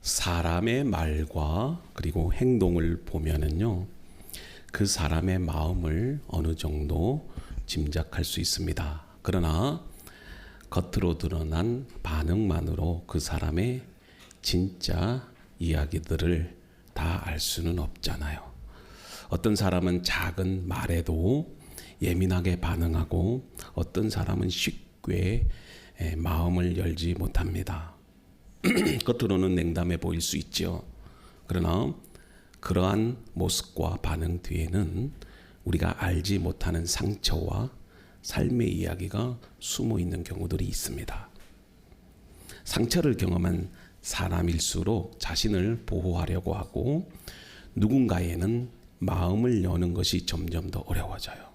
사람의 말과 그리고 행동을 보면은요, 그 사람의 마음을 어느 정도 짐작할 수 있습니다. 그러나 겉으로 드러난 반응만으로 그 사람의 진짜 이야기들을 다 알 수는 없잖아요. 어떤 사람은 작은 말에도 예민하게 반응하고 어떤 사람은 쉽게 마음을 열지 못합니다. 겉으로는 냉담해 보일 수 있죠. 그러나 그러한 모습과 반응 뒤에는 우리가 알지 못하는 상처와 삶의 이야기가 숨어 있는 경우들이 있습니다. 상처를 경험한 사람일수록 자신을 보호하려고 하고 누군가에는 마음을 여는 것이 점점 더 어려워져요.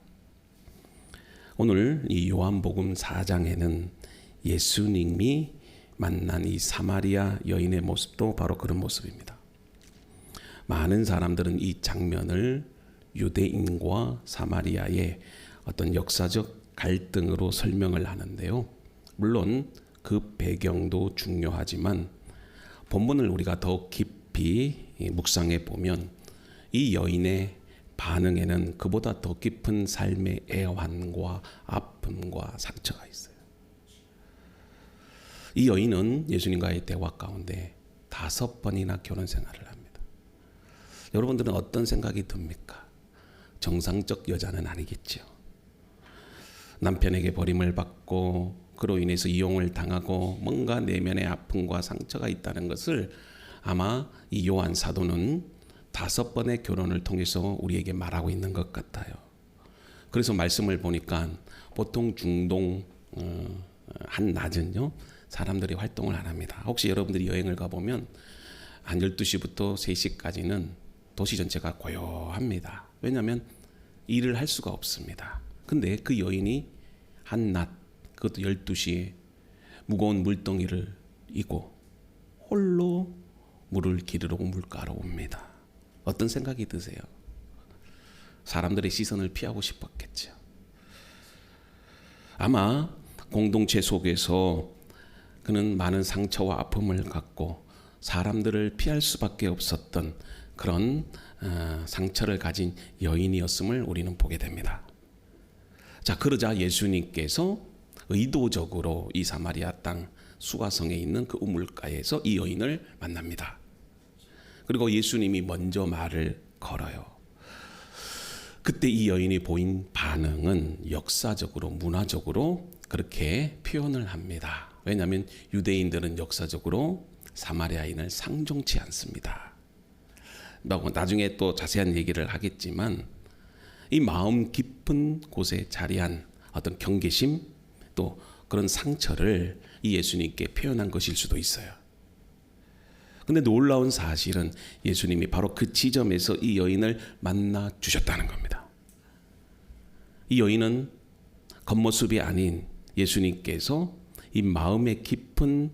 오늘 이 요한복음 4장에는 예수님이 만난 이 사마리아 여인의 모습도 바로 그런 모습입니다. 많은 사람들은 이 장면을 유대인과 사마리아의 어떤 역사적 갈등으로 설명을 하는데요. 물론 그 배경도 중요하지만 본문을 우리가 더 깊이 묵상해 보면 이 여인의 반응에는 그보다 더 깊은 삶의 애환과 아픔과 상처가 있어요. 이 여인은 예수님과의 대화 가운데 5번이나 결혼 생활을 합니다. 여러분들은 어떤 생각이 듭니까? 정상적 여자는 아니겠죠. 남편에게 버림을 받고 그로 인해서 이용을 당하고 뭔가 내면의 아픔과 상처가 있다는 것을 아마 이 요한 사도는 5번의 결혼을 통해서 우리에게 말하고 있는 것 같아요. 그래서 말씀을 보니까 보통 중동 한낮은요 사람들이 활동을 안 합니다. 혹시 여러분들이 여행을 가보면 한 12시부터 3시까지는 도시 전체가 고요합니다. 왜냐하면 일을 할 수가 없습니다. 근데 그 여인이 한낮 그것도 12시에 무거운 물덩이를 이고 홀로 물을 기르러 물가로 옵니다. 어떤 생각이 드세요? 사람들의 시선을 피하고 싶었겠죠. 아마 공동체 속에서 그는 많은 상처와 아픔을 갖고 사람들을 피할 수밖에 없었던 그런 상처를 가진 여인이었음을 우리는 보게 됩니다. 자, 그러자 예수님께서 의도적으로 이 사마리아 땅 수가성에 있는 그 우물가에서 이 여인을 만납니다. 그리고 예수님이 먼저 말을 걸어요. 그때 이 여인이 보인 반응은 역사적으로 문화적으로 그렇게 표현을 합니다. 왜냐하면 유대인들은 역사적으로 사마리아인을 상종치 않습니다. 나중에 또 자세한 얘기를 하겠지만 이 마음 깊은 곳에 자리한 어떤 경계심 또 그런 상처를 이 예수님께 표현한 것일 수도 있어요. 근데 놀라운 사실은 예수님이 바로 그 지점에서 이 여인을 만나 주셨다는 겁니다. 이 여인은 겉모습이 아닌 예수님께서 이 마음의 깊은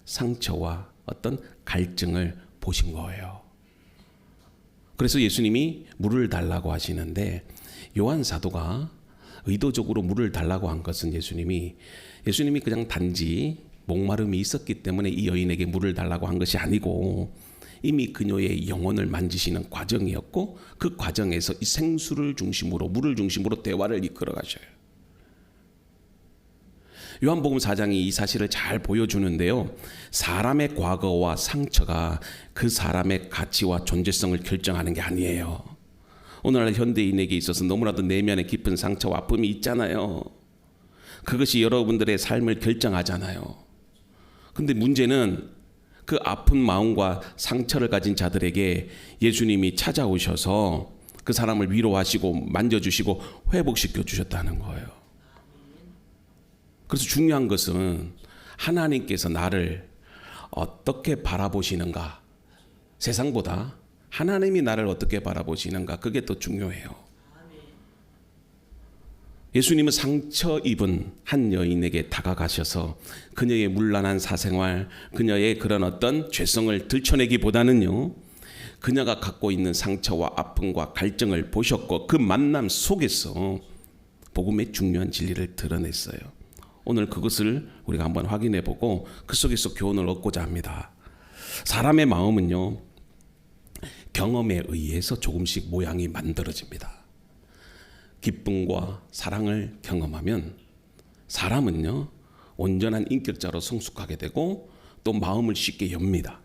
상처와 어떤 갈증을 보신 거예요. 그래서 예수님이 물을 달라고 하시는데 요한 사도가 의도적으로 물을 달라고 한 것은 예수님이 그냥 단지 목마름이 있었기 때문에 이 여인에게 물을 달라고 한 것이 아니고 이미 그녀의 영혼을 만지시는 과정이었고 그 과정에서 이 생수를 중심으로 물을 중심으로 대화를 이끌어 가셔요. 요한복음 4장이 이 사실을 잘 보여주는데요. 사람의 과거와 상처가 그 사람의 가치와 존재성을 결정하는 게 아니에요. 오늘날 현대인에게 있어서 너무나도 내면에 깊은 상처와 아픔이 있잖아요. 그것이 여러분들의 삶을 결정하잖아요. 근데 문제는 그 아픈 마음과 상처를 가진 자들에게 예수님이 찾아오셔서 그 사람을 위로하시고 만져주시고 회복시켜 주셨다는 거예요. 그래서 중요한 것은 하나님께서 나를 어떻게 바라보시는가, 세상보다 하나님이 나를 어떻게 바라보시는가, 그게 더 중요해요. 예수님은 상처 입은 한 여인에게 다가가셔서 그녀의 문란한 사생활, 그녀의 그런 어떤 죄성을 들춰내기보다는요, 그녀가 갖고 있는 상처와 아픔과 갈증을 보셨고 그 만남 속에서 복음의 중요한 진리를 드러냈어요. 오늘 그것을 우리가 한번 확인해 보고 그 속에서 교훈을 얻고자 합니다. 사람의 마음은요, 경험에 의해서 조금씩 모양이 만들어집니다. 기쁨과 사랑을 경험하면 사람은요, 온전한 인격자로 성숙하게 되고 또 마음을 쉽게 엽니다.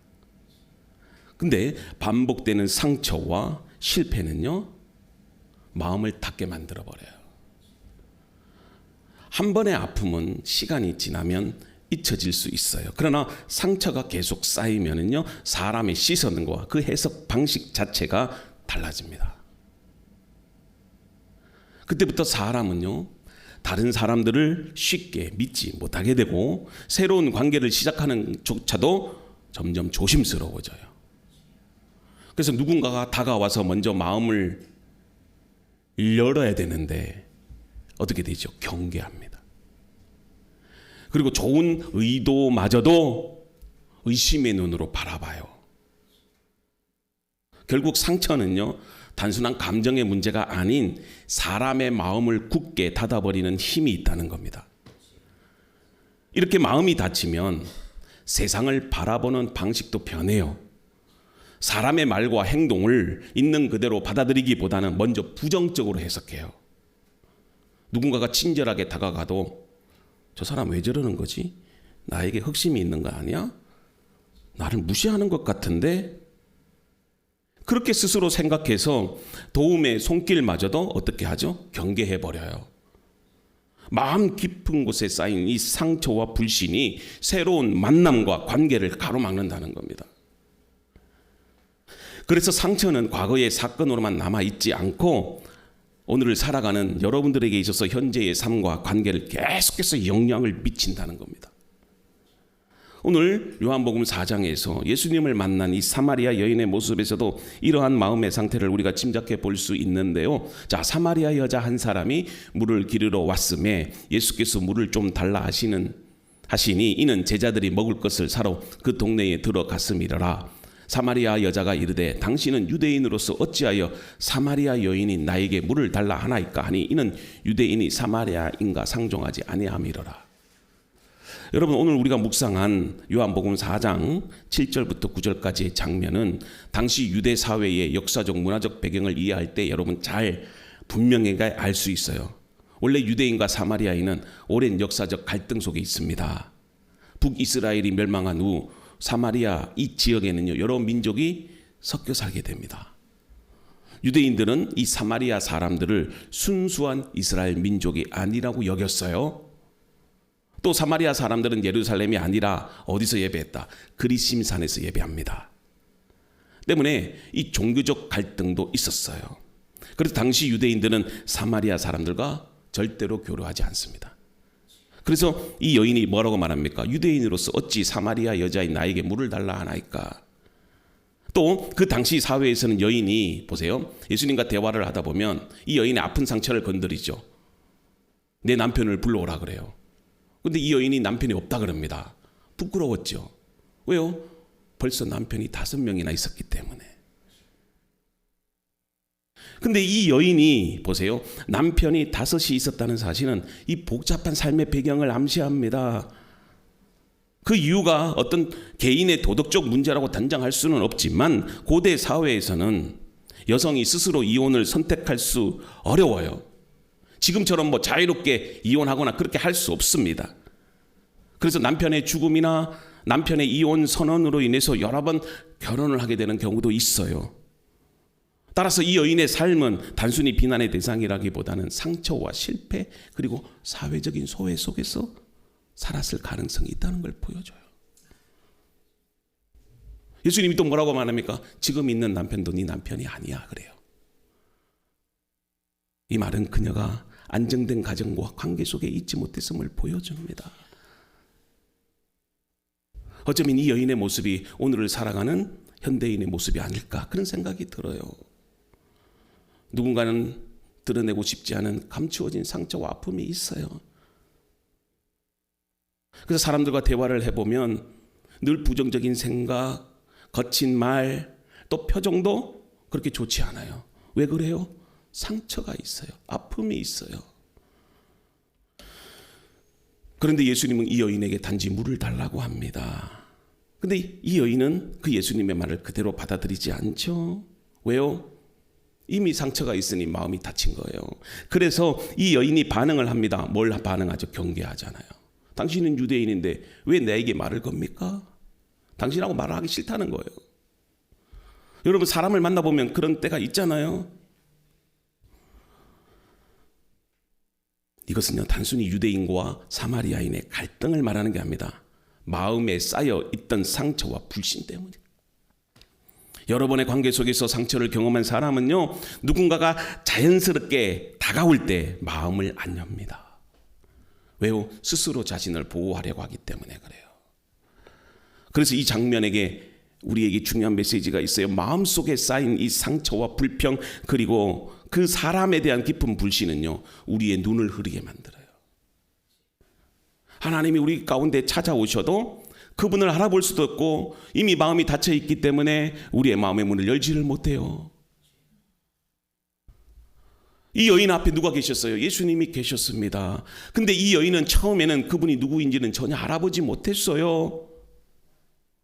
근데 반복되는 상처와 실패는요, 마음을 닫게 만들어 버려요. 한 번의 아픔은 시간이 지나면 잊혀질 수 있어요. 그러나 상처가 계속 쌓이면은요, 사람의 시선과 그 해석 방식 자체가 달라집니다. 그때부터 사람은요, 다른 사람들을 쉽게 믿지 못하게 되고 새로운 관계를 시작하는 조차도 점점 조심스러워져요. 그래서 누군가가 다가와서 먼저 마음을 열어야 되는데 어떻게 되죠? 경계합니다. 그리고 좋은 의도마저도 의심의 눈으로 바라봐요. 결국 상처는요, 단순한 감정의 문제가 아닌 사람의 마음을 굳게 닫아버리는 힘이 있다는 겁니다. 이렇게 마음이 닫히면 세상을 바라보는 방식도 변해요. 사람의 말과 행동을 있는 그대로 받아들이기보다는 먼저 부정적으로 해석해요. 누군가가 친절하게 다가가도 저 사람 왜 저러는 거지? 나에게 흑심이 있는 거 아니야? 나를 무시하는 것 같은데? 그렇게 스스로 생각해서 도움의 손길마저도 어떻게 하죠? 경계해버려요. 마음 깊은 곳에 쌓인 이 상처와 불신이 새로운 만남과 관계를 가로막는다는 겁니다. 그래서 상처는 과거의 사건으로만 남아있지 않고 오늘을 살아가는 여러분들에게 있어서 현재의 삶과 관계를 계속해서 영향을 미친다는 겁니다. 오늘 요한복음 4장에서 예수님을 만난 이 사마리아 여인의 모습에서도 이러한 마음의 상태를 우리가 짐작해 볼 수 있는데요. 자, 사마리아 여자 한 사람이 물을 기르러 왔음에 예수께서 물을 좀 달라 하시니 이는 제자들이 먹을 것을 사러 그 동네에 들어갔음이러라. 사마리아 여자가 이르되 당신은 유대인으로서 어찌하여 사마리아 여인이 나에게 물을 달라 하나이까 하니 이는 유대인이 사마리아인과 상종하지 아니함이러라. 여러분, 오늘 우리가 묵상한 요한복음 4장 7절부터 9절까지의 장면은 당시 유대 사회의 역사적 문화적 배경을 이해할 때 여러분 잘 분명하게 알 수 있어요. 원래 유대인과 사마리아인은 오랜 역사적 갈등 속에 있습니다. 북이스라엘이 멸망한 후 사마리아 이 지역에는요, 여러 민족이 섞여 살게 됩니다. 유대인들은 이 사마리아 사람들을 순수한 이스라엘 민족이 아니라고 여겼어요. 또 사마리아 사람들은 예루살렘이 아니라 어디서 예배했다? 그리심산에서 예배합니다. 때문에 이 종교적 갈등도 있었어요. 그래서 당시 유대인들은 사마리아 사람들과 절대로 교류하지 않습니다. 그래서 이 여인이 뭐라고 말합니까? 유대인으로서 어찌 사마리아 여자인 나에게 물을 달라 하나이까? 또 그 당시 사회에서는 여인이 보세요. 예수님과 대화를 하다 보면 이 여인의 아픈 상처를 건드리죠. 내 남편을 불러오라 그래요. 근데 이 여인이 남편이 없다 그럽니다. 부끄러웠죠. 왜요? 벌써 남편이 5명이나 있었기 때문에. 근데 이 여인이 보세요. 남편이 5이 있었다는 사실은 이 복잡한 삶의 배경을 암시합니다. 그 이유가 어떤 개인의 도덕적 문제라고 단정할 수는 없지만 고대 사회에서는 여성이 스스로 이혼을 선택할 수 어려워요. 지금처럼 뭐 자유롭게 이혼하거나 그렇게 할 수 없습니다. 그래서 남편의 죽음이나 남편의 이혼 선언으로 인해서 여러 번 결혼을 하게 되는 경우도 있어요. 따라서 이 여인의 삶은 단순히 비난의 대상이라기보다는 상처와 실패 그리고 사회적인 소외 속에서 살았을 가능성이 있다는 걸 보여줘요. 예수님이 또 뭐라고 말합니까? 지금 있는 남편도 네 남편이 아니야 그래요. 이 말은 그녀가 안정된 가정과 관계 속에 있지 못했음을 보여줍니다. 어쩌면 이 여인의 모습이 오늘을 살아가는 현대인의 모습이 아닐까 그런 생각이 들어요. 누군가는 드러내고 싶지 않은 감추어진 상처와 아픔이 있어요. 그래서 사람들과 대화를 해보면 늘 부정적인 생각, 거친 말, 또 표정도 그렇게 좋지 않아요. 왜 그래요? 상처가 있어요. 아픔이 있어요. 그런데 예수님은 이 여인에게 단지 물을 달라고 합니다. 근데 이 여인은 그 예수님의 말을 그대로 받아들이지 않죠. 왜요? 이미 상처가 있으니 마음이 다친 거예요. 그래서 이 여인이 반응을 합니다. 뭘 반응하죠? 경계하잖아요. 당신은 유대인인데 왜 나에게 말을 겁니까? 당신하고 말을 하기 싫다는 거예요. 여러분, 사람을 만나보면 그런 때가 있잖아요. 이것은요, 단순히 유대인과 사마리아인의 갈등을 말하는 게 아닙니다. 마음에 쌓여 있던 상처와 불신 때문에. 여러 번의 관계 속에서 상처를 경험한 사람은요, 누군가가 자연스럽게 다가올 때 마음을 안 엽니다. 왜요? 스스로 자신을 보호하려고 하기 때문에 그래요. 그래서 이 장면에게 우리에게 중요한 메시지가 있어요. 마음속에 쌓인 이 상처와 불평, 그리고 그 사람에 대한 깊은 불신은요, 우리의 눈을 흐리게 만들어요. 하나님이 우리 가운데 찾아오셔도 그분을 알아볼 수도 없고 이미 마음이 닫혀 있기 때문에 우리의 마음의 문을 열지를 못해요. 이 여인 앞에 누가 계셨어요? 예수님이 계셨습니다. 근데 이 여인은 처음에는 그분이 누구인지는 전혀 알아보지 못했어요.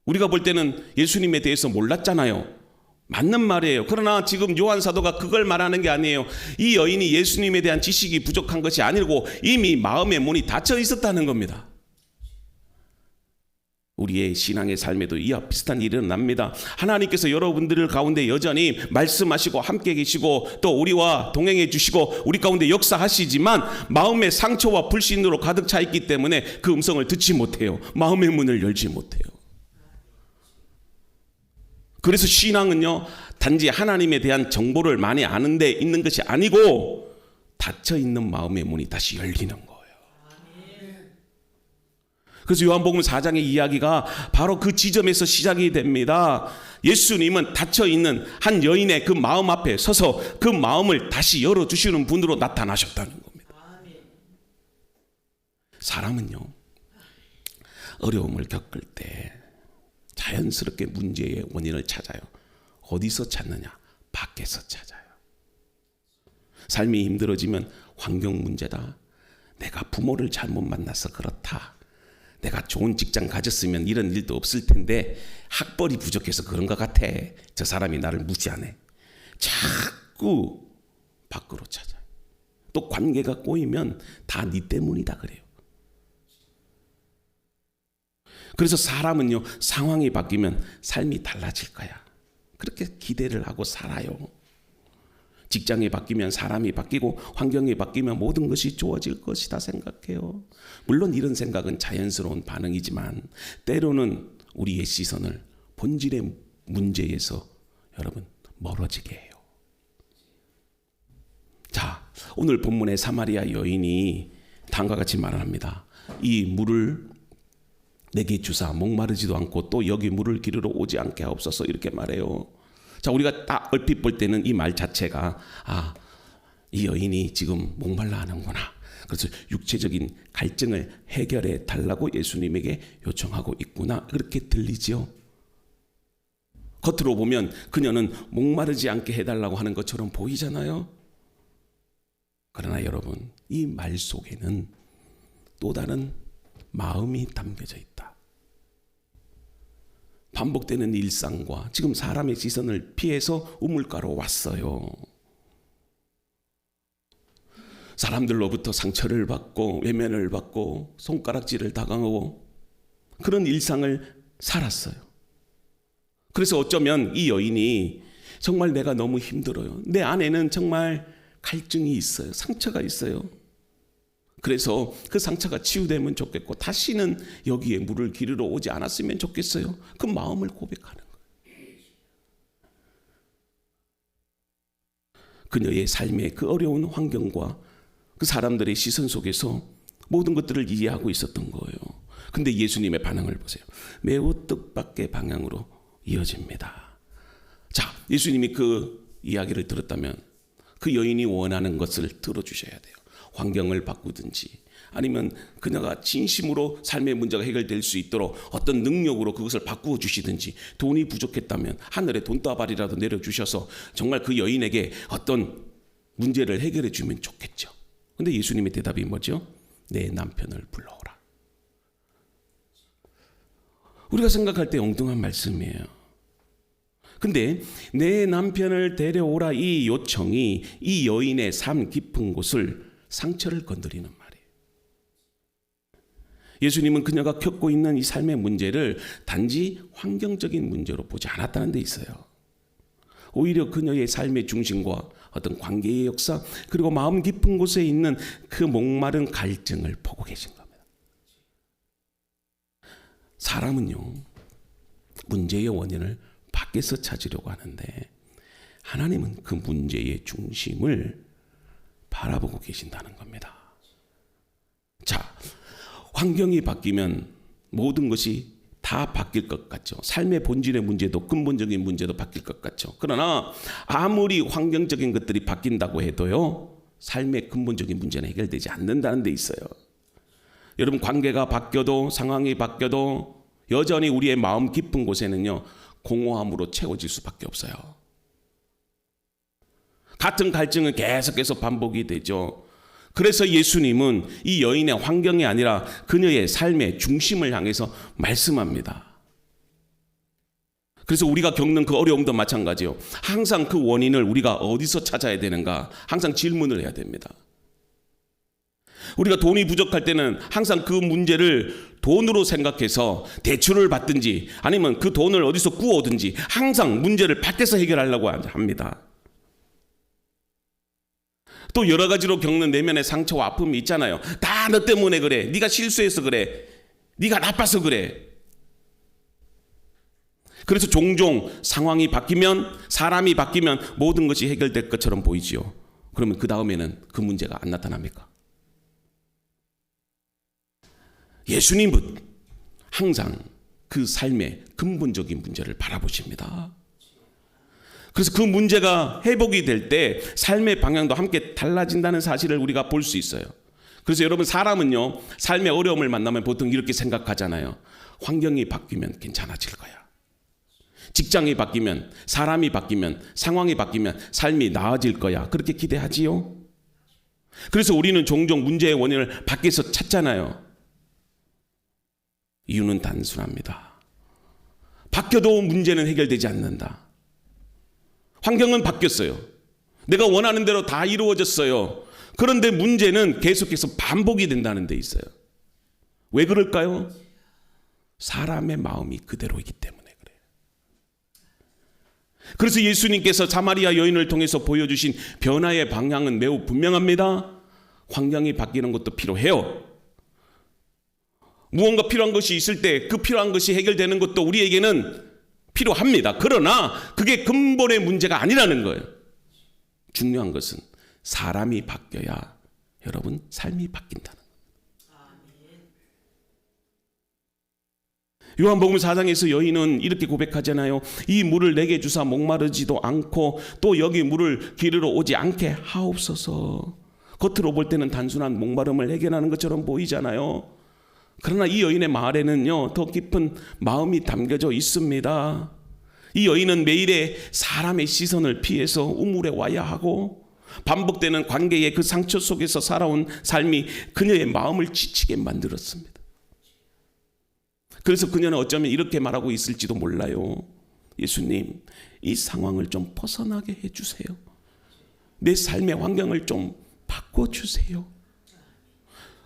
우리가 볼 때는 예수님에 대해서 몰랐잖아요. 맞는 말이에요. 그러나 지금 요한 사도가 그걸 말하는 게 아니에요. 이 여인이 예수님에 대한 지식이 부족한 것이 아니고 이미 마음의 문이 닫혀 있었다는 겁니다. 우리의 신앙의 삶에도 이와 비슷한 일이 일어납니다. 하나님께서 여러분들 가운데 여전히 말씀하시고 함께 계시고 또 우리와 동행해 주시고 우리 가운데 역사하시지만 마음의 상처와 불신으로 가득 차 있기 때문에 그 음성을 듣지 못해요. 마음의 문을 열지 못해요. 그래서 신앙은요, 단지 하나님에 대한 정보를 많이 아는 데 있는 것이 아니고 닫혀 있는 마음의 문이 다시 열리는 거예요. 그래서 요한복음 4장의 이야기가 바로 그 지점에서 시작이 됩니다. 예수님은 닫혀있는 한 여인의 그 마음 앞에 서서 그 마음을 다시 열어주시는 분으로 나타나셨다는 겁니다. 사람은요, 어려움을 겪을 때 자연스럽게 문제의 원인을 찾아요. 어디서 찾느냐? 밖에서 찾아요. 삶이 힘들어지면 환경 문제다. 내가 부모를 잘못 만나서 그렇다. 내가 좋은 직장 가졌으면 이런 일도 없을 텐데 학벌이 부족해서 그런 것 같아. 저 사람이 나를 무시하네. 자꾸 밖으로 찾아요. 또 관계가 꼬이면 다 네 때문이다 그래요. 그래서 사람은요, 상황이 바뀌면 삶이 달라질 거야. 그렇게 기대를 하고 살아요. 직장이 바뀌면 사람이 바뀌고 환경이 바뀌면 모든 것이 좋아질 것이다 생각해요. 물론 이런 생각은 자연스러운 반응이지만 때로는 우리의 시선을 본질의 문제에서 여러분 멀어지게 해요. 자, 오늘 본문의 사마리아 여인이 다음과 같이 말을 합니다. 이 물을 내게 주사 목마르지도 않고 또 여기 물을 기르러 오지 않게 하옵소서, 이렇게 말해요. 자, 우리가 딱 얼핏 볼 때는 이 말 자체가 이 여인이 지금 목말라 하는구나. 그래서 육체적인 갈증을 해결해 달라고 예수님에게 요청하고 있구나, 그렇게 들리죠. 겉으로 보면 그녀는 목마르지 않게 해달라고 하는 것처럼 보이잖아요. 그러나 여러분, 이 말 속에는 또 다른 마음이 담겨져 있다. 반복되는 일상과 지금 사람의 시선을 피해서 우물가로 왔어요. 사람들로부터 상처를 받고 외면을 받고 손가락질을 당하고 그런 일상을 살았어요. 그래서 어쩌면 이 여인이 정말 내가 너무 힘들어요. 내 안에는 정말 갈증이 있어요. 상처가 있어요. 그래서 그 상처가 치유되면 좋겠고 다시는 여기에 물을 기르러 오지 않았으면 좋겠어요. 그 마음을 고백하는 거예요. 그녀의 삶의 그 어려운 환경과 그 사람들의 시선 속에서 모든 것들을 이해하고 있었던 거예요. 근데 예수님의 반응을 보세요. 매우 뜻밖의 방향으로 이어집니다. 자, 예수님이 그 이야기를 들었다면 그 여인이 원하는 것을 들어주셔야 돼요. 환경을 바꾸든지 아니면 그녀가 진심으로 삶의 문제가 해결될 수 있도록 어떤 능력으로 그것을 바꾸어 주시든지, 돈이 부족했다면 하늘에 돈다발이라도 내려주셔서 정말 그 여인에게 어떤 문제를 해결해 주면 좋겠죠. 근데 예수님의 대답이 뭐죠? 내 남편을 불러오라. 우리가 생각할 때 엉뚱한 말씀이에요. 근데 내 남편을 데려오라 이 요청이 이 여인의 삶 깊은 곳을 상처를 건드리는 말이에요. 예수님은 그녀가 겪고 있는 이 삶의 문제를 단지 환경적인 문제로 보지 않았다는 데 있어요. 오히려 그녀의 삶의 중심과 어떤 관계의 역사 그리고 마음 깊은 곳에 있는 그 목마른 갈증을 보고 계신 겁니다. 사람은요, 문제의 원인을 밖에서 찾으려고 하는데 하나님은 그 문제의 중심을 바라보고 계신다는 겁니다. 자, 환경이 바뀌면 모든 것이 다 바뀔 것 같죠. 삶의 본질의 문제도 근본적인 문제도 바뀔 것 같죠. 그러나 아무리 환경적인 것들이 바뀐다고 해도요, 삶의 근본적인 문제는 해결되지 않는다는 데 있어요. 여러분, 관계가 바뀌어도 상황이 바뀌어도 여전히 우리의 마음 깊은 곳에는요, 공허함으로 채워질 수밖에 없어요. 같은 갈증은 계속해서 반복이 되죠. 그래서 예수님은 이 여인의 환경이 아니라 그녀의 삶의 중심을 향해서 말씀합니다. 그래서 우리가 겪는 그 어려움도 마찬가지요. 항상 그 원인을 우리가 어디서 찾아야 되는가 항상 질문을 해야 됩니다. 우리가 돈이 부족할 때는 항상 그 문제를 돈으로 생각해서 대출을 받든지 아니면 그 돈을 어디서 구워오든지 항상 문제를 밖에서 해결하려고 합니다. 또 여러 가지로 겪는 내면의 상처와 아픔이 있잖아요. 다 너 때문에 그래. 네가 실수해서 그래. 네가 나빠서 그래. 그래서 종종 상황이 바뀌면 사람이 바뀌면 모든 것이 해결될 것처럼 보이지요. 그러면 그 다음에는 그 문제가 안 나타납니까? 예수님은 항상 그 삶의 근본적인 문제를 바라보십니다. 그래서 그 문제가 회복이 될 때 삶의 방향도 함께 달라진다는 사실을 우리가 볼 수 있어요. 그래서 여러분, 사람은요, 삶의 어려움을 만나면 보통 이렇게 생각하잖아요. 환경이 바뀌면 괜찮아질 거야. 직장이 바뀌면, 사람이 바뀌면, 상황이 바뀌면 삶이 나아질 거야. 그렇게 기대하지요. 그래서 우리는 종종 문제의 원인을 밖에서 찾잖아요. 이유는 단순합니다. 바뀌어도 문제는 해결되지 않는다. 환경은 바뀌었어요. 내가 원하는 대로 다 이루어졌어요. 그런데 문제는 계속해서 반복이 된다는 데 있어요. 왜 그럴까요? 사람의 마음이 그대로이기 때문에 그래요. 그래서 예수님께서 사마리아 여인을 통해서 보여주신 변화의 방향은 매우 분명합니다. 환경이 바뀌는 것도 필요해요. 무언가 필요한 것이 있을 때 그 필요한 것이 해결되는 것도 우리에게는 필요합니다. 그러나 그게 근본의 문제가 아니라는 거예요. 중요한 것은 사람이 바뀌어야 여러분 삶이 바뀐다는 거예요. 요한복음 4장에서 여인은 이렇게 고백하잖아요. 이 물을 내게 주사 목마르지도 않고 또 여기 물을 기르러 오지 않게 하옵소서. 겉으로 볼 때는 단순한 목마름을 해결하는 것처럼 보이잖아요. 그러나 이 여인의 말에는요, 더 깊은 마음이 담겨져 있습니다. 이 여인은 매일의 사람의 시선을 피해서 우물에 와야 하고 반복되는 관계의 그 상처 속에서 살아온 삶이 그녀의 마음을 지치게 만들었습니다. 그래서 그녀는 어쩌면 이렇게 말하고 있을지도 몰라요. 예수님, 이 상황을 좀 벗어나게 해주세요. 내 삶의 환경을 좀 바꿔주세요.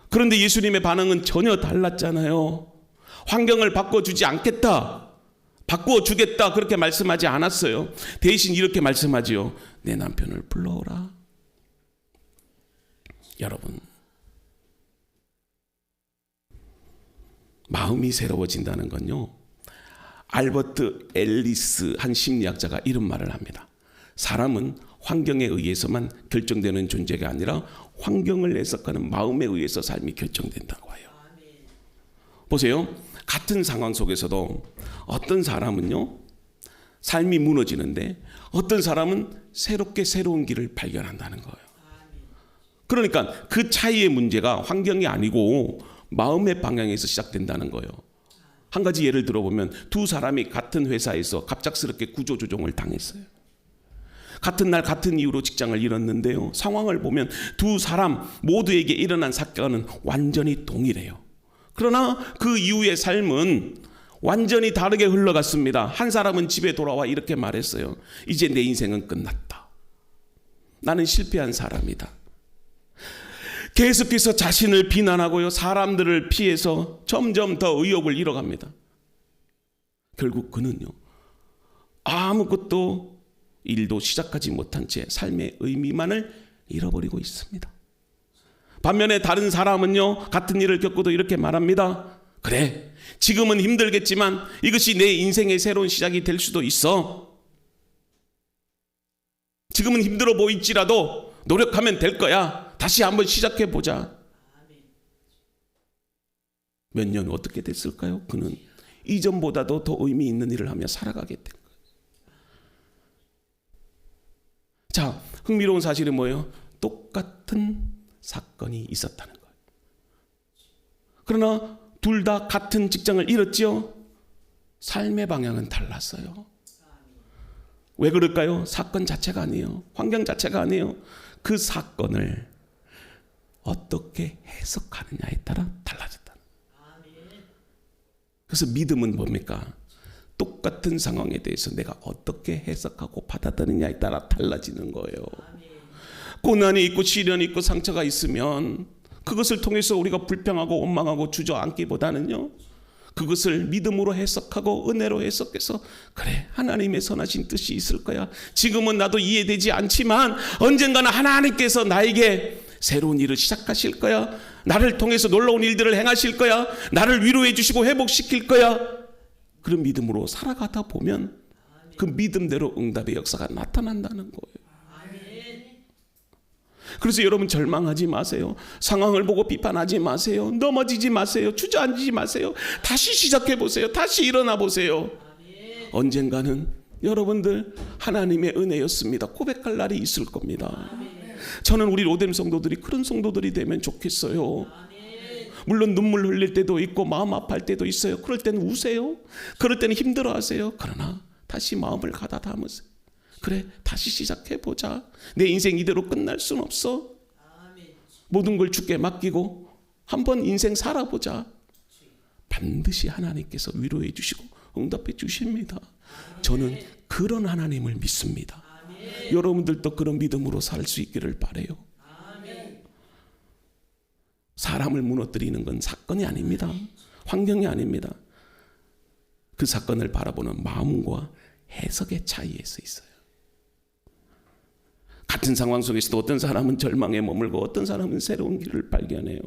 그런데 예수님의 반응은 전혀 달랐잖아요. 환경을 바꿔주지 않겠다, 바꿔주겠다 그렇게 말씀하지 않았어요. 대신 이렇게 말씀하지요. 내 남편을 불러오라. 여러분, 마음이 새로워진다는 건요, 알버트 앨리스 한 심리학자가 이런 말을 합니다. 사람은 환경에 의해서만 결정되는 존재가 아니라 환경을 해석하는 마음에 의해서 삶이 결정된다고 해요. 보세요. 같은 상황 속에서도 어떤 사람은요, 삶이 무너지는데 어떤 사람은 새롭게 새로운 길을 발견한다는 거예요. 그러니까 그 차이의 문제가 환경이 아니고 마음의 방향에서 시작된다는 거예요. 한 가지 예를 들어보면 두 사람이 같은 회사에서 갑작스럽게 구조조정을 당했어요. 같은 날 같은 이유로 직장을 잃었는데요, 상황을 보면 두 사람 모두에게 일어난 사건은 완전히 동일해요. 그러나 그 이후의 삶은 완전히 다르게 흘러갔습니다. 한 사람은 집에 돌아와 이렇게 말했어요. 이제 내 인생은 끝났다. 나는 실패한 사람이다. 계속해서 자신을 비난하고요, 사람들을 피해서 점점 더 의욕을 잃어갑니다. 결국 그는요, 아무것도 일도 시작하지 못한 채 삶의 의미만을 잃어버리고 있습니다. 반면에 다른 사람은요, 같은 일을 겪고도 이렇게 말합니다. 그래, 지금은 힘들겠지만 이것이 내 인생의 새로운 시작이 될 수도 있어. 지금은 힘들어 보일지라도 노력하면 될 거야. 다시 한번 시작해 보자. 몇 년 어떻게 됐을까요? 그는 이전보다도 더 의미 있는 일을 하며 살아가게 된 거예요. 자, 흥미로운 사실은 뭐예요? 똑같은 사건이 있었다는 거예요. 그러나 둘 다 같은 직장을 잃었지요. 삶의 방향은 달랐어요. 왜 그럴까요? 사건 자체가 아니에요. 환경 자체가 아니에요. 그 사건을 어떻게 해석하느냐에 따라 달라졌다. 그래서 믿음은 뭡니까? 똑같은 상황에 대해서 내가 어떻게 해석하고 받아들이냐에 따라 달라지는 거예요. 고난이 있고 시련이 있고 상처가 있으면 그것을 통해서 우리가 불평하고 원망하고 주저앉기보다는요, 그것을 믿음으로 해석하고 은혜로 해석해서 그래, 하나님의 선하신 뜻이 있을 거야. 지금은 나도 이해되지 않지만 언젠가는 하나님께서 나에게 새로운 일을 시작하실 거야. 나를 통해서 놀라운 일들을 행하실 거야. 나를 위로해 주시고 회복시킬 거야. 그런 믿음으로 살아가다 보면 그 믿음대로 응답의 역사가 나타난다는 거예요. 그래서 여러분 절망하지 마세요. 상황을 보고 비판하지 마세요. 넘어지지 마세요. 주저앉지 마세요. 다시 시작해 보세요. 다시 일어나 보세요. 언젠가는 여러분들 하나님의 은혜였습니다. 고백할 날이 있을 겁니다. 저는 우리 로뎀 성도들이 그런 성도들이 되면 좋겠어요. 물론 눈물 흘릴 때도 있고 마음 아파할 때도 있어요. 그럴 때는 우세요. 그럴 때는 힘들어하세요. 그러나 다시 마음을 가다듬으세요. 그래, 다시 시작해보자. 내 인생 이대로 끝날 순 없어. 모든 걸 주께 맡기고 한번 인생 살아보자. 반드시 하나님께서 위로해 주시고 응답해 주십니다. 저는 그런 하나님을 믿습니다. 여러분들도 그런 믿음으로 살 수 있기를 바라요. 사람을 무너뜨리는 건 사건이 아닙니다. 환경이 아닙니다. 그 사건을 바라보는 마음과 해석의 차이에서 있어요. 같은 상황 속에서도 어떤 사람은 절망에 머물고 어떤 사람은 새로운 길을 발견해요.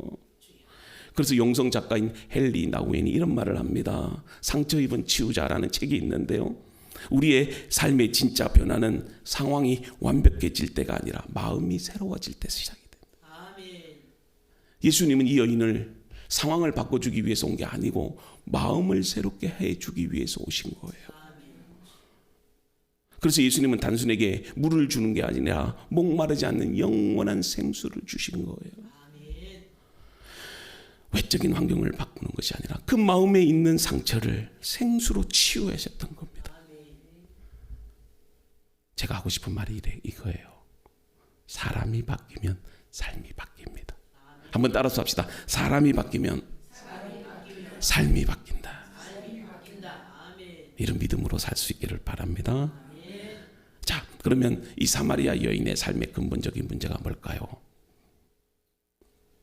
그래서 영성 작가인 헨리 나우엔이 이런 말을 합니다. 상처 입은 치유자라는 책이 있는데요, 우리의 삶의 진짜 변화는 상황이 완벽해질 때가 아니라 마음이 새로워질 때 시작이 됩니다. 예수님은 이 여인을 상황을 바꿔주기 위해서 온 게 아니고 마음을 새롭게 해주기 위해서 오신 거예요. 그래서 예수님은 단순하게 물을 주는 게 아니라 목마르지 않는 영원한 생수를 주시는 거예요. 외적인 환경을 바꾸는 것이 아니라 그 마음에 있는 상처를 생수로 치유하셨던 겁니다. 제가 하고 싶은 말이 이거예요. 사람이 바뀌면 삶이 바뀝니다. 한번 따라서 합시다. 사람이 바뀌면 삶이 바뀐다. 이런 믿음으로 살 수 있기를 바랍니다. 자, 그러면 이 사마리아 여인의 삶의 근본적인 문제가 뭘까요?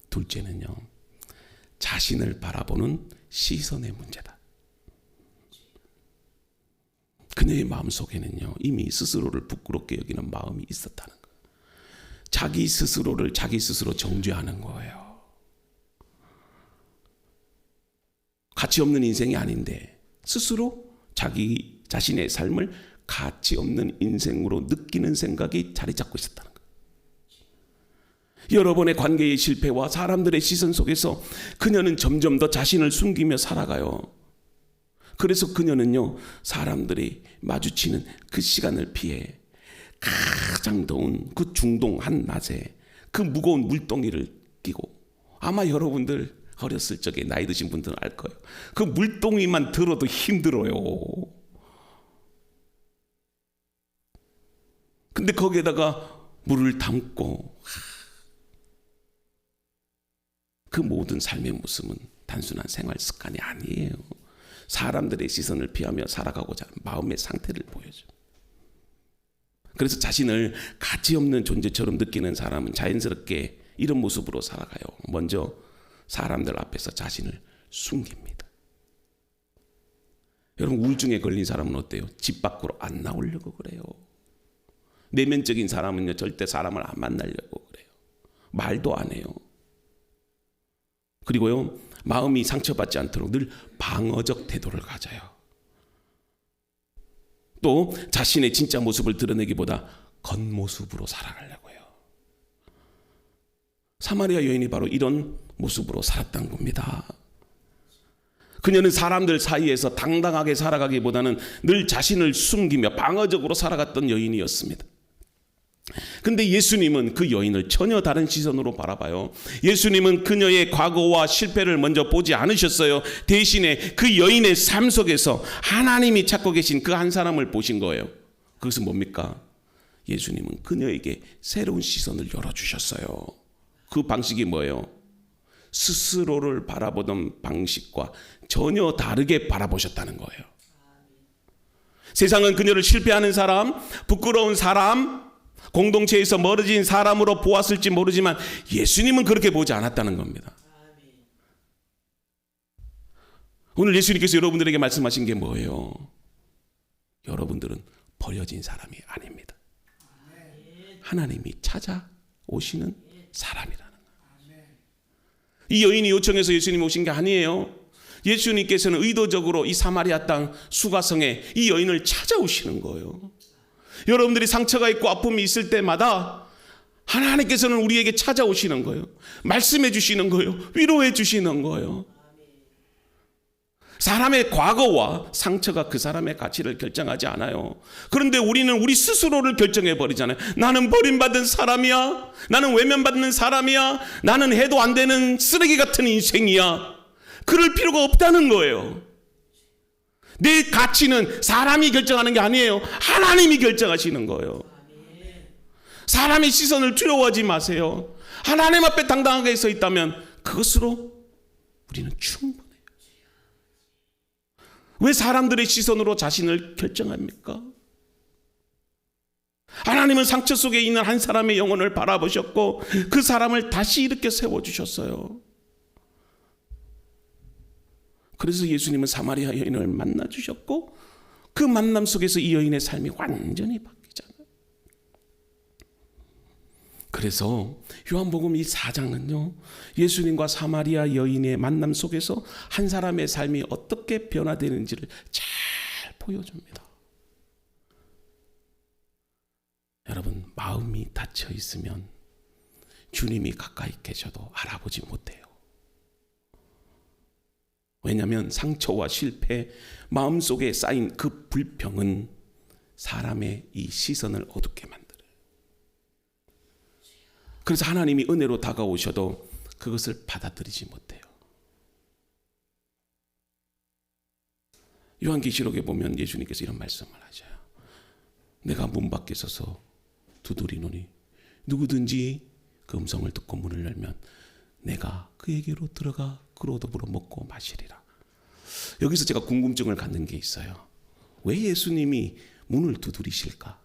둘째는요, 자신을 바라보는 시선의 문제다. 그녀의 마음속에는요, 이미 스스로를 부끄럽게 여기는 마음이 있었다는 거예요. 자기 스스로를 자기 스스로 정죄하는 거예요. 가치 없는 인생이 아닌데 스스로 자기 자신의 삶을 가치 없는 인생으로 느끼는 생각이 자리 잡고 있었다는 거예요. 여러 번의 관계의 실패와 사람들의 시선 속에서 그녀는 점점 더 자신을 숨기며 살아가요. 그래서 그녀는요, 사람들이 마주치는 그 시간을 피해 가장 더운 그 중동 한낮에 그 무거운 물동이를 끼고, 아마 여러분들 어렸을 적에 나이 드신 분들은 알 거예요. 그 물동이만 들어도 힘들어요. 근데 거기에다가 물을 담고, 그 모든 삶의 모습은 단순한 생활 습관이 아니에요. 사람들의 시선을 피하며 살아가고자 하는 마음의 상태를 보여줘. 그래서 자신을 가치 없는 존재처럼 느끼는 사람은 자연스럽게 이런 모습으로 살아가요. 먼저 사람들 앞에서 자신을 숨깁니다. 여러분, 우울증에 걸린 사람은 어때요? 집 밖으로 안 나오려고 그래요. 내면적인 사람은요, 절대 사람을 안 만나려고 그래요. 말도 안 해요. 그리고요, 마음이 상처받지 않도록 늘 방어적 태도를 가져요. 또 자신의 진짜 모습을 드러내기보다 겉모습으로 살아가려고 해요. 사마리아 여인이 바로 이런 모습으로 살았던 겁니다. 그녀는 사람들 사이에서 당당하게 살아가기보다는 늘 자신을 숨기며 방어적으로 살아갔던 여인이었습니다. 근데 예수님은 그 여인을 전혀 다른 시선으로 바라봐요. 예수님은 그녀의 과거와 실패를 먼저 보지 않으셨어요. 대신에 그 여인의 삶 속에서 하나님이 찾고 계신 그 한 사람을 보신 거예요. 그것은 뭡니까? 예수님은 그녀에게 새로운 시선을 열어주셨어요. 그 방식이 뭐예요? 스스로를 바라보던 방식과 전혀 다르게 바라보셨다는 거예요. 세상은 그녀를 실패하는 사람, 부끄러운 사람, 공동체에서 멀어진 사람으로 보았을지 모르지만 예수님은 그렇게 보지 않았다는 겁니다. 오늘 예수님께서 여러분들에게 말씀하신 게 뭐예요? 여러분들은 버려진 사람이 아닙니다. 하나님이 찾아오시는 사람이라는 거예요. 이 여인이 요청해서 예수님이 오신 게 아니에요. 예수님께서는 의도적으로 이 사마리아 땅 수가성에 이 여인을 찾아오시는 거예요. 여러분들이 상처가 있고 아픔이 있을 때마다 하나님께서는 우리에게 찾아오시는 거예요. 말씀해 주시는 거예요. 위로해 주시는 거예요. 사람의 과거와 상처가 그 사람의 가치를 결정하지 않아요. 그런데 우리는 우리 스스로를 결정해 버리잖아요. 나는 버림받은 사람이야. 나는 외면받는 사람이야. 나는 해도 안 되는 쓰레기 같은 인생이야. 그럴 필요가 없다는 거예요. 내 가치는 사람이 결정하는 게 아니에요. 하나님이 결정하시는 거예요. 사람의 시선을 두려워하지 마세요. 하나님 앞에 당당하게 서 있다면 그것으로 우리는 충분해요. 왜 사람들의 시선으로 자신을 결정합니까? 하나님은 상처 속에 있는 한 사람의 영혼을 바라보셨고 그 사람을 다시 일으켜 세워주셨어요. 그래서 예수님은 사마리아 여인을 만나주셨고 그 만남 속에서 이 여인의 삶이 완전히 바뀌잖아요. 그래서 요한복음 이 4장은요, 예수님과 사마리아 여인의 만남 속에서 한 사람의 삶이 어떻게 변화되는지를 잘 보여줍니다. 여러분, 마음이 닫혀 있으면 주님이 가까이 계셔도 알아보지 못해요. 왜냐하면 상처와 실패, 마음속에 쌓인 그 불평은 사람의 이 시선을 어둡게 만들어요. 그래서 하나님이 은혜로 다가오셔도 그것을 받아들이지 못해요. 요한계시록에 보면 예수님께서 이런 말씀을 하셔요. 내가 문 밖에 서서 두드리노니 누구든지 그 음성을 듣고 문을 열면 내가 그에게로 들어가 그로 더불어 먹고 마시리라. 여기서 제가 궁금증을 갖는 게 있어요. 왜 예수님이 문을 두드리실까?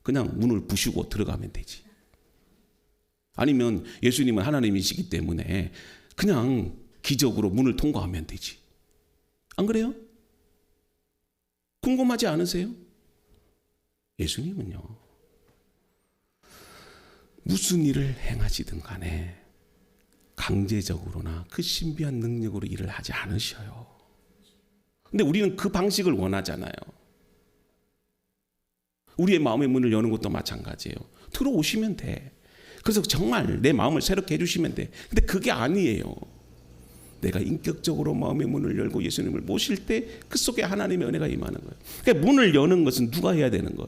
그냥 문을 부수고 들어가면 되지. 아니면 예수님은 하나님이시기 때문에 그냥 기적으로 문을 통과하면 되지. 안 그래요? 궁금하지 않으세요? 예수님은요, 무슨 일을 행하시든 간에 강제적으로나 그 신비한 능력으로 일을 하지 않으셔요. 근데 우리는 그 방식을 원하잖아요. 우리의 마음의 문을 여는 것도 마찬가지예요. 들어오시면 돼. 그래서 정말 내 마음을 새롭게 해주시면 돼. 근데 그게 아니에요. 내가 인격적으로 마음의 문을 열고 예수님을 모실 때 그 속에 하나님의 은혜가 임하는 거예요. 그러니까 문을 여는 것은 누가 해야 되는 거예요?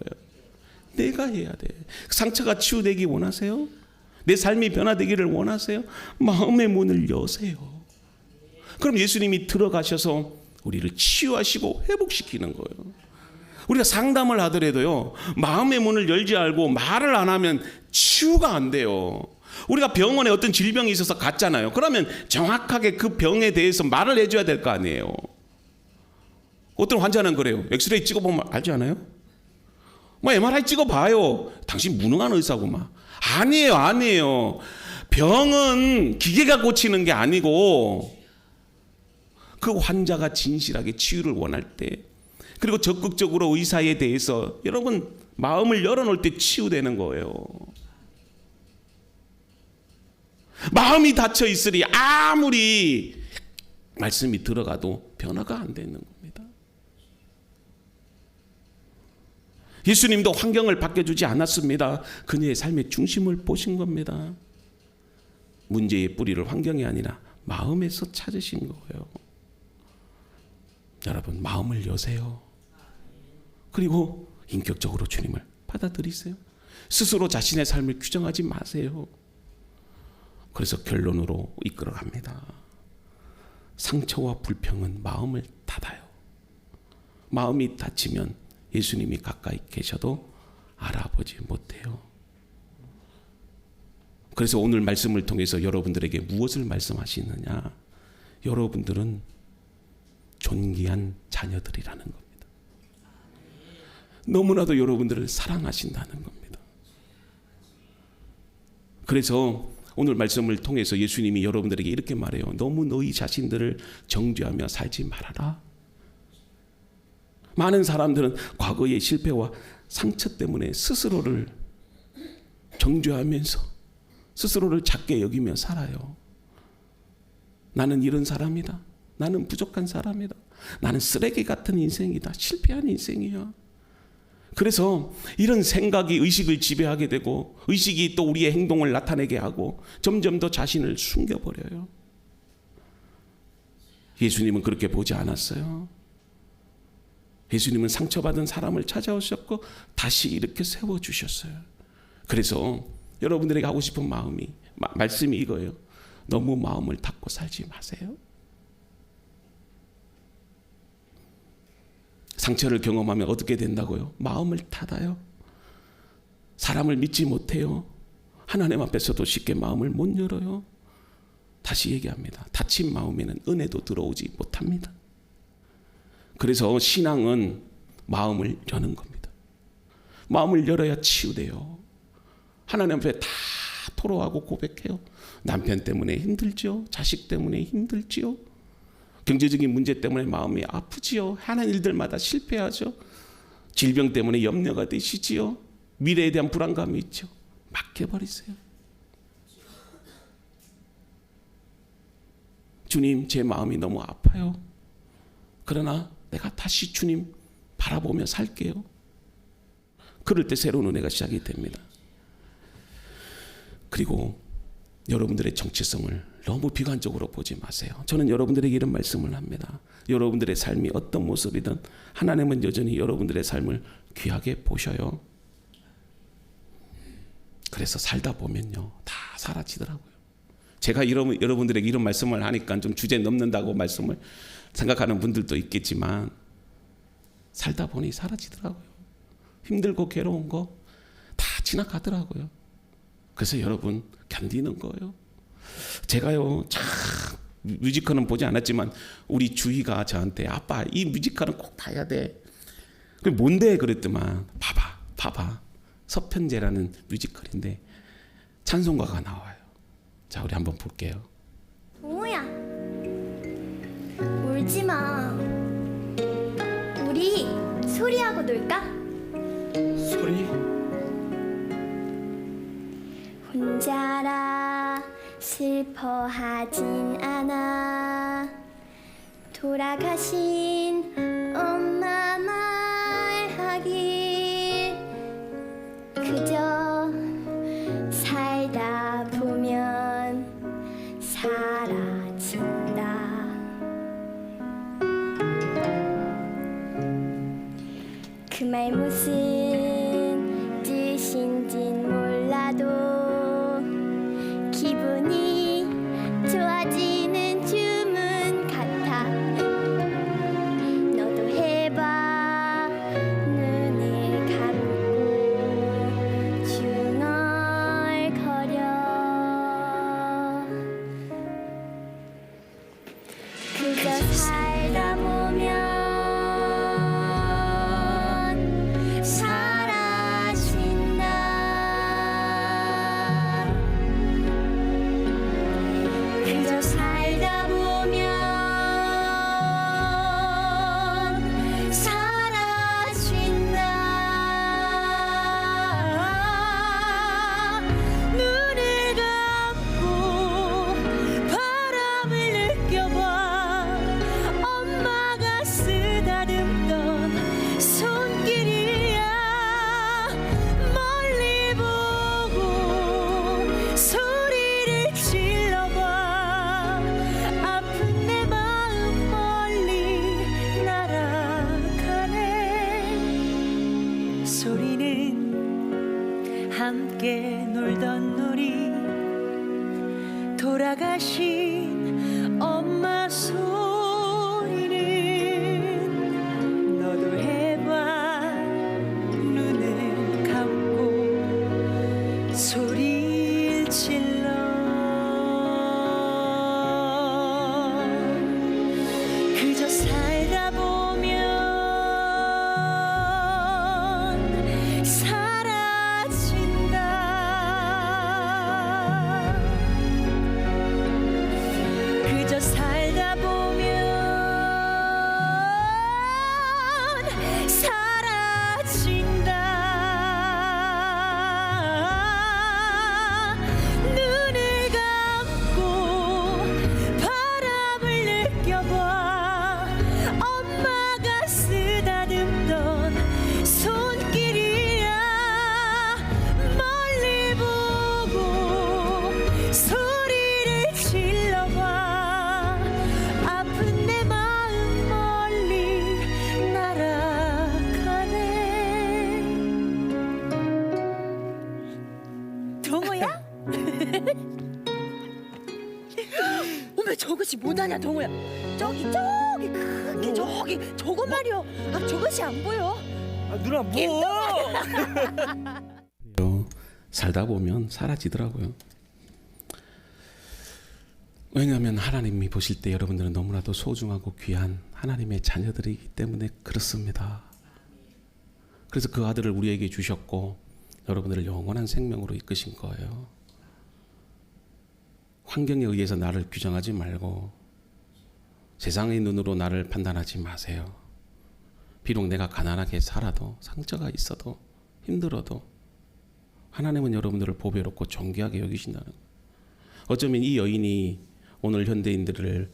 내가 해야 돼. 상처가 치유되기 원하세요? 내 삶이 변화되기를 원하세요? 마음의 문을 여세요. 그럼 예수님이 들어가셔서 우리를 치유하시고 회복시키는 거예요. 우리가 상담을 하더라도요, 마음의 문을 열지 않고 말을 안 하면 치유가 안 돼요. 우리가 병원에 어떤 질병이 있어서 갔잖아요. 그러면 정확하게 그 병에 대해서 말을 해줘야 될 거 아니에요. 어떤 환자는 그래요. 엑스레이 찍어보면 알지 않아요? 뭐 MRI 찍어봐요. 당신 무능한 의사고 막. 아니에요. 병은 기계가 고치는 게 아니고 그 환자가 진실하게 치유를 원할 때, 그리고 적극적으로 의사에 대해서 여러분 마음을 열어놓을 때 치유되는 거예요. 마음이 닫혀 있으리 아무리 말씀이 들어가도 변화가 안 되는 겁니다. 예수님도 환경을 바뀌어주지 않았습니다. 그녀의 삶의 중심을 보신 겁니다. 문제의 뿌리를 환경이 아니라 마음에서 찾으신 거예요. 여러분, 마음을 여세요. 그리고 인격적으로 주님을 받아들이세요. 스스로 자신의 삶을 규정하지 마세요. 그래서 결론으로 이끌어갑니다. 상처와 불평은 마음을 닫아요. 마음이 닫히면 예수님이 가까이 계셔도 알아보지 못해요. 그래서 오늘 말씀을 통해서 여러분들에게 무엇을 말씀하시느냐? 여러분들은 존귀한 자녀들이라는 겁니다. 너무나도 여러분들을 사랑하신다는 겁니다. 그래서 오늘 말씀을 통해서 예수님이 여러분들에게 이렇게 말해요. 너무 너희 자신들을 정죄하며 살지 말아라. 많은 사람들은 과거의 실패와 상처 때문에 스스로를 정죄하면서 스스로를 작게 여기며 살아요. 나는 이런 사람이다. 나는 부족한 사람이다. 나는 쓰레기 같은 인생이다. 실패한 인생이야. 그래서 이런 생각이 의식을 지배하게 되고 의식이 또 우리의 행동을 나타내게 하고 점점 더 자신을 숨겨버려요. 예수님은 그렇게 보지 않았어요. 예수님은 상처받은 사람을 찾아오셨고 다시 이렇게 세워주셨어요. 그래서 여러분들에게 하고 싶은 말씀이 이거예요. 너무 마음을 닫고 살지 마세요. 상처를 경험하면 어떻게 된다고요? 마음을 닫아요. 사람을 믿지 못해요. 하나님 앞에서도 쉽게 마음을 못 열어요. 다시 얘기합니다. 닫힌 마음에는 은혜도 들어오지 못합니다. 그래서 신앙은 마음을 여는 겁니다. 마음을 열어야 치유돼요. 하나님 앞에 다 토로하고 고백해요. 남편 때문에 힘들지요. 자식 때문에 힘들지요. 경제적인 문제 때문에 마음이 아프지요. 하는 일들마다 실패하죠. 질병 때문에 염려가 되시지요. 미래에 대한 불안감이 있죠. 맡겨버리세요. 주님, 제 마음이 너무 아파요. 그러나 내가 다시 주님 바라보며 살게요. 그럴 때 새로운 은혜가 시작이 됩니다. 그리고 여러분들의 정체성을 너무 비관적으로 보지 마세요. 저는 여러분들에게 이런 말씀을 합니다. 여러분들의 삶이 어떤 모습이든 하나님은 여전히 여러분들의 삶을 귀하게 보셔요. 그래서 살다 보면요, 다 사라지더라고요. 제가 여러분들에게 이런 말씀을 하니까 좀 주제 넘는다고 말씀을 생각하는 분들도 있겠지만 살다 보니 사라지더라고요. 힘들고 괴로운 거 다 지나가더라고요. 그래서 여러분 견디는 거예요. 제가요, 참 뮤지컬은 보지 않았지만 우리 주희가 저한테 아빠 이 뮤지컬은 꼭 봐야 돼. 그게 뭔데 그랬더만 봐봐 서편제라는 뮤지컬인데 찬송가가 나와요. 자, 우리 한번 볼게요. 뭐야? 울지 마. 우리 소리하고 놀까? 소리? 혼자라 슬퍼하진 않아. 돌아가신 엄마 말하길 그저 살다 보면 사라진다. 그 말 무슨 뜻인진 몰라도 기분이 좋아지는 주문 같아. 너도 해봐. 눈을 감고 중얼거려. 그저 살다 보면 소리는 함께 놀던 놀이, 돌아가신 엄마 소리는 너도 해봐. 눈을 감고 소리를 질러. 그저 살다 보면 사라진다. 그저 살다 보면 사라진다. 눈을 감고 바람을 느껴봐. 엄마가 쓰다듬던 손길이야. 멀리 보고 소리를 질러봐. 아픈 내 마음 멀리 날아가네. 동호야? 어머, 저것이 뭐다냐, 동호야? 저기 크게 저기 저거 말이야. 아, 저것이 안 보여. 아, 누나 뭐? 살다 보면 사라지더라고요. 왜냐하면 하나님이 보실 때 여러분들은 너무나도 소중하고 귀한 하나님의 자녀들이기 때문에 그렇습니다. 그래서 그 아들을 우리에게 주셨고 여러분들을 영원한 생명으로 이끄신 거예요. 환경에 의해서 나를 규정하지 말고 세상의 눈으로 나를 판단하지 마세요. 비록 내가 가난하게 살아도, 상처가 있어도, 힘들어도 하나님은 여러분들을 보배롭고 존귀하게 여기신다는 거예요. 어쩌면 이 여인이 오늘 현대인들을,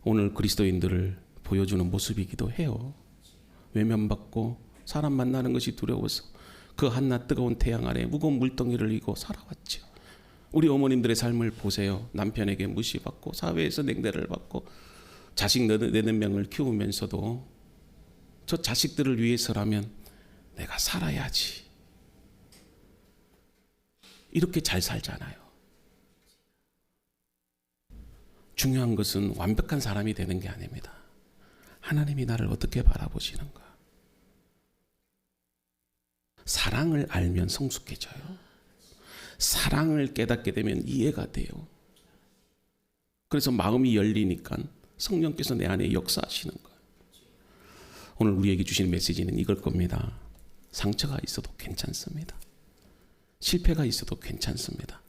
오늘 그리스도인들을 보여주는 모습이기도 해요. 외면받고 사람 만나는 것이 두려워서 그 한낮 뜨거운 태양 아래 무거운 물덩이를 이고 살아왔죠. 우리 어머님들의 삶을 보세요. 남편에게 무시받고 사회에서 냉대를 받고 자식 4명을 키우면서도 저 자식들을 위해서라면 내가 살아야지, 이렇게 잘 살잖아요. 중요한 것은 완벽한 사람이 되는 게 아닙니다. 하나님이 나를 어떻게 바라보시는가. 사랑을 알면 성숙해져요. 사랑을 깨닫게 되면 이해가 돼요. 그래서 마음이 열리니까 성령께서 내 안에 역사하시는 거예요. 오늘 우리에게 주시는 메시지는 이걸 겁니다. 상처가 있어도 괜찮습니다. 실패가 있어도 괜찮습니다.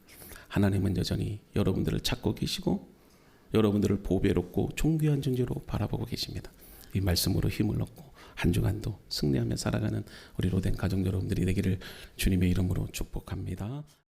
하나님은 여전히 여러분들을 찾고 계시고 여러분들을 보배롭고 존귀한 존재로 바라보고 계십니다. 이 말씀으로 힘을 얻고 한 주간도 승리하며 살아가는 우리 로덴 가족 여러분들이 되기를 주님의 이름으로 축복합니다.